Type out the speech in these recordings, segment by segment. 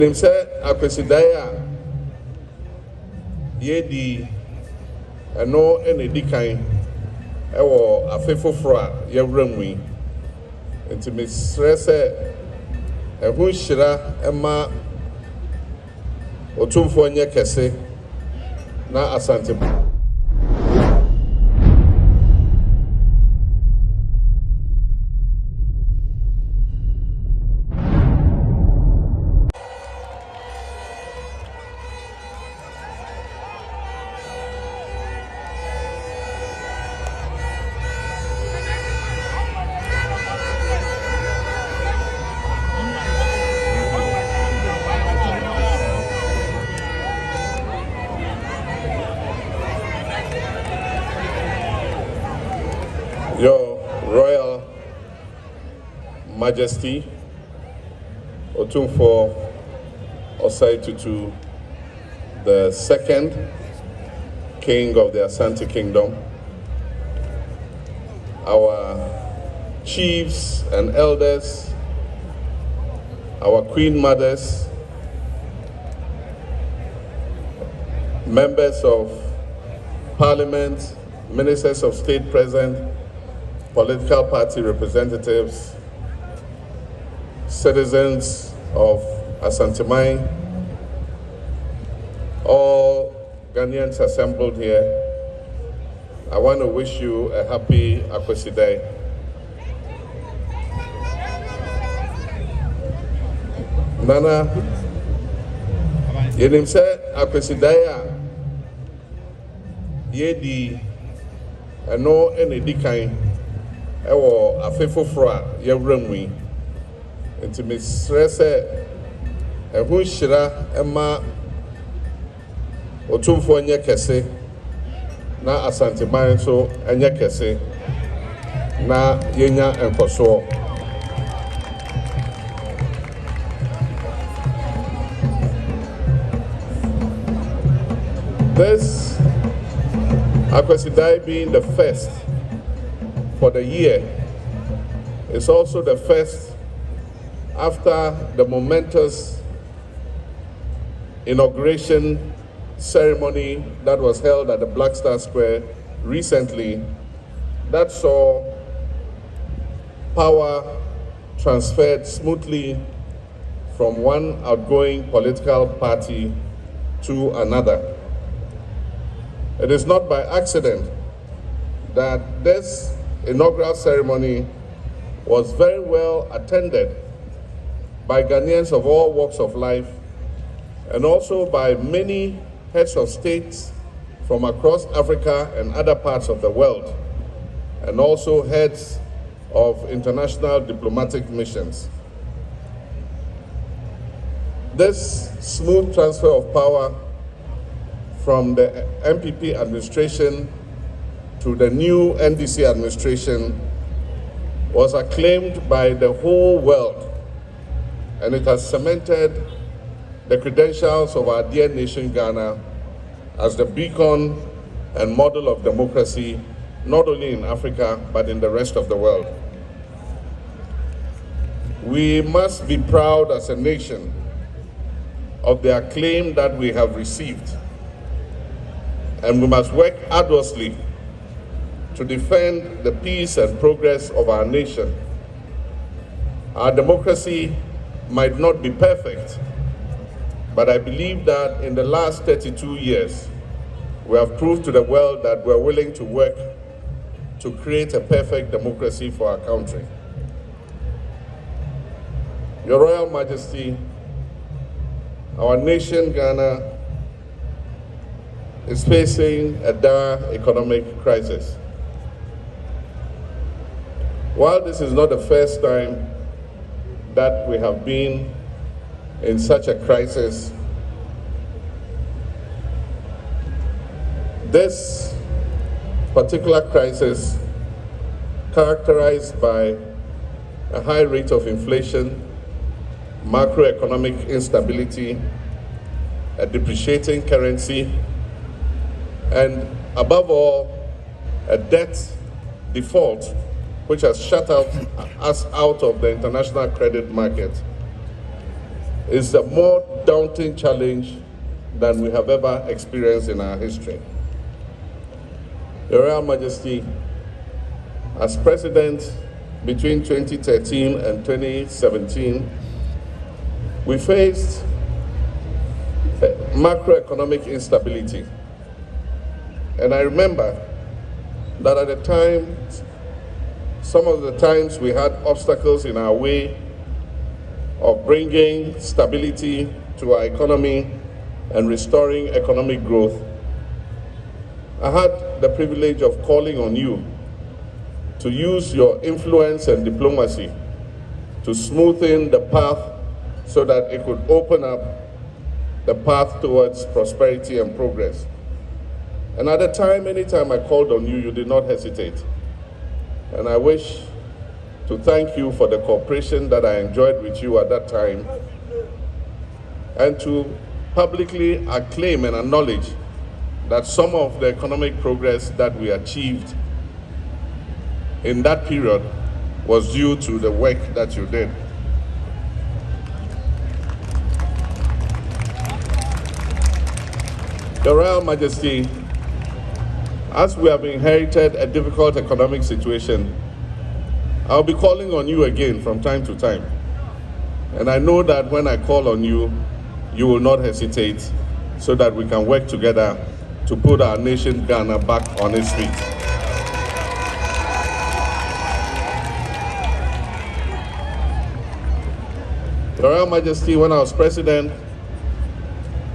Nim say Akwasidea yedi eno ene dikan ewo afefoforo a yewramu yi enti mesrɛ sɛ ɛho hyira ɛma Otumfour nyɛ kɛse na asante. Your Royal Majesty, Otumfour Osei Tutu, the second King of the Asante Kingdom, our chiefs and elders, our Queen Mothers, members of Parliament, ministers of state present, political party representatives, citizens of Asante, all Ghanaians assembled here. I want to wish you a happy Akwasidea. Nana, yenim se Akwasidea yedi eno ene dikan ewo afefoforo a yewramu yi enti mesrɛ sɛ ɛho hyira ɛma Otumfour nyɛ kɛse na Asante nso ɛnyɛ kɛse na yenya nkɔsoɔ. This Akwasidea being the first for the year is also the first after the momentous inauguration ceremony that was held at the Black Star Square recently that saw power transferred smoothly from one outgoing political party to another. It is not by accident that this inaugural ceremony was very well attended by Ghanaians of all walks of life and also by many heads of states from across Africa and other parts of the world, and also heads of international diplomatic missions. This smooth transfer of power from the MPP administration to the new NDC administration was acclaimed by the whole world, and it has cemented the credentials of our dear nation Ghana as the beacon and model of democracy, not only in Africa, but in the rest of the world. We must be proud as a nation of the acclaim that we have received, and we must work arduously to defend the peace and progress of our nation. Our democracy might not be perfect, but I believe that in the last 32 years, we have proved to the world that we're willing to work to create a perfect democracy for our country. Your Royal Majesty, our nation, Ghana, is facing a dire economic crisis. While this is not the first time that we have been in such a crisis, this particular crisis, characterized by a high rate of inflation, macroeconomic instability, a depreciating currency, and above all, a debt default which has shut us out of the international credit market, is a more daunting challenge than we have ever experienced in our history. Your Royal Majesty, as President between 2013 and 2017, we faced macroeconomic instability. And I remember that at the time, some of the times we had obstacles in our way of bringing stability to our economy and restoring economic growth. I had the privilege of calling on you to use your influence and diplomacy to smoothen the path so that it could open up the path towards prosperity and progress. And at the time, anytime I called on you, you did not hesitate. And I wish to thank you for the cooperation that I enjoyed with you at that time, and to publicly acclaim and acknowledge that some of the economic progress that we achieved in that period was due to the work that you did. Your Royal Majesty, as we have inherited a difficult economic situation, I'll be calling on you again from time to time. And I know that when I call on you, you will not hesitate, so that we can work together to put our nation, Ghana, back on its feet. Your Royal Majesty, when I was President,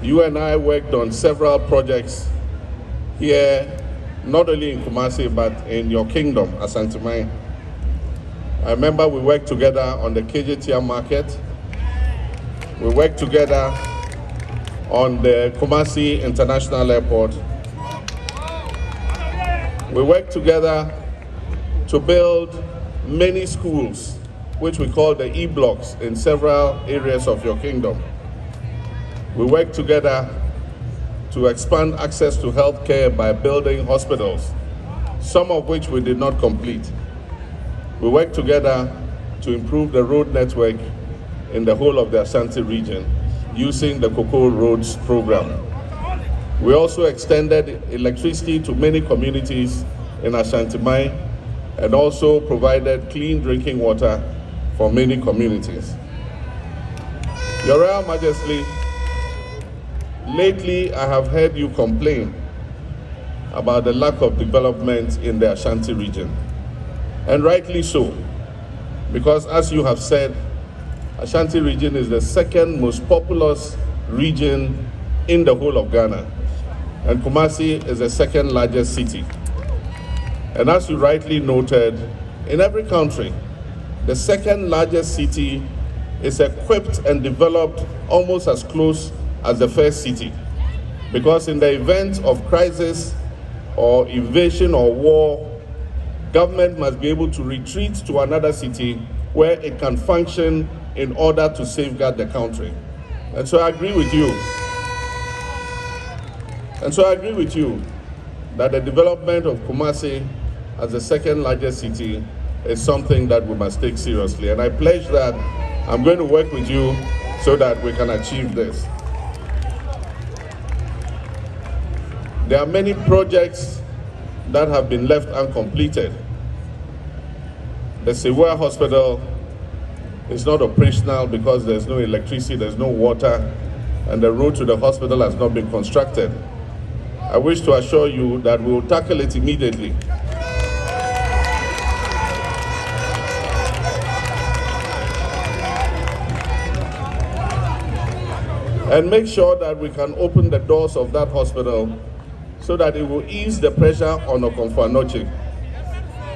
you and I worked on several projects here, not only in Kumasi, but in your kingdom, Ashanti. I remember we worked together on the KJTR market. We worked together on the Kumasi International Airport. We worked together to build many schools, which we call the E-blocks, in several areas of your kingdom. We worked together to expand access to healthcare by building hospitals, some of which we did not complete. We worked together to improve the road network in the whole of the Ashanti region using the Cocoa Roads program. We also extended electricity to many communities in Ashanti and also provided clean drinking water for many communities. Your Royal Majesty, lately I have heard you complain about the lack of development in the Ashanti region, and rightly so, because as you have said, Ashanti region is the second most populous region in the whole of Ghana, and Kumasi is the second largest city. And as you rightly noted, in every country, the second largest city is equipped and developed almost as close as the first city, because in the event of crisis or invasion or war, government must be able to retreat to another city where it can function in order to safeguard the country. And so I agree with you. That the development of Kumasi as the second largest city is something that we must take seriously. And I pledge that I'm going to work with you so that we can achieve this. There are many projects that have been left uncompleted. The Sewua Hospital is not operational because there's no electricity, there's no water, and the road to the hospital has not been constructed. I wish to assure you that we will tackle it immediately. And make sure that we can open the doors of that hospital so that it will ease the pressure on Otumfour.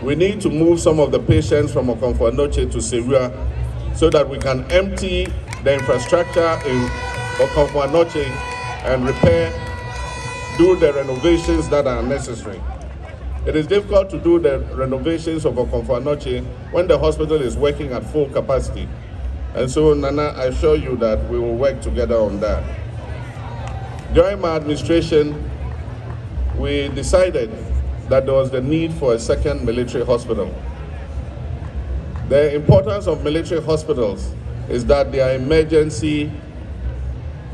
We need to move some of the patients from Otumfour to Sewua so that we can empty the infrastructure in Otumfour and do the renovations that are necessary. It is difficult to do the renovations of Otumfour when the hospital is working at full capacity. And so, Nana, I assure you that we will work together on that. During my administration, we decided that there was the need for a second military hospital. The importance of military hospitals is that they are emergency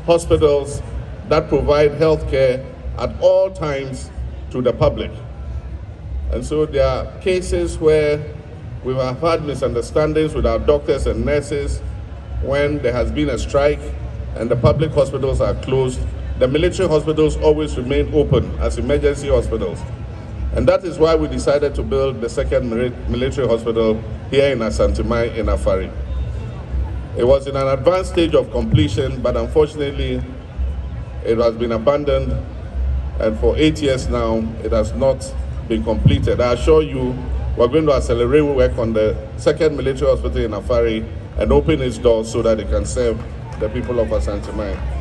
hospitals that provide health care at all times to the public. And so there are cases where we have had misunderstandings with our doctors and nurses when there has been a strike and the public hospitals are closed. The military hospitals always remain open as emergency hospitals. And that is why we decided to build the second military hospital here in Asantemai in Afari. It was in an advanced stage of completion, but unfortunately, it has been abandoned, and for 8 years now, it has not been completed. I assure you, we're going to accelerate work on the second military hospital in Afari and open its doors so that it can serve the people of Asantemai.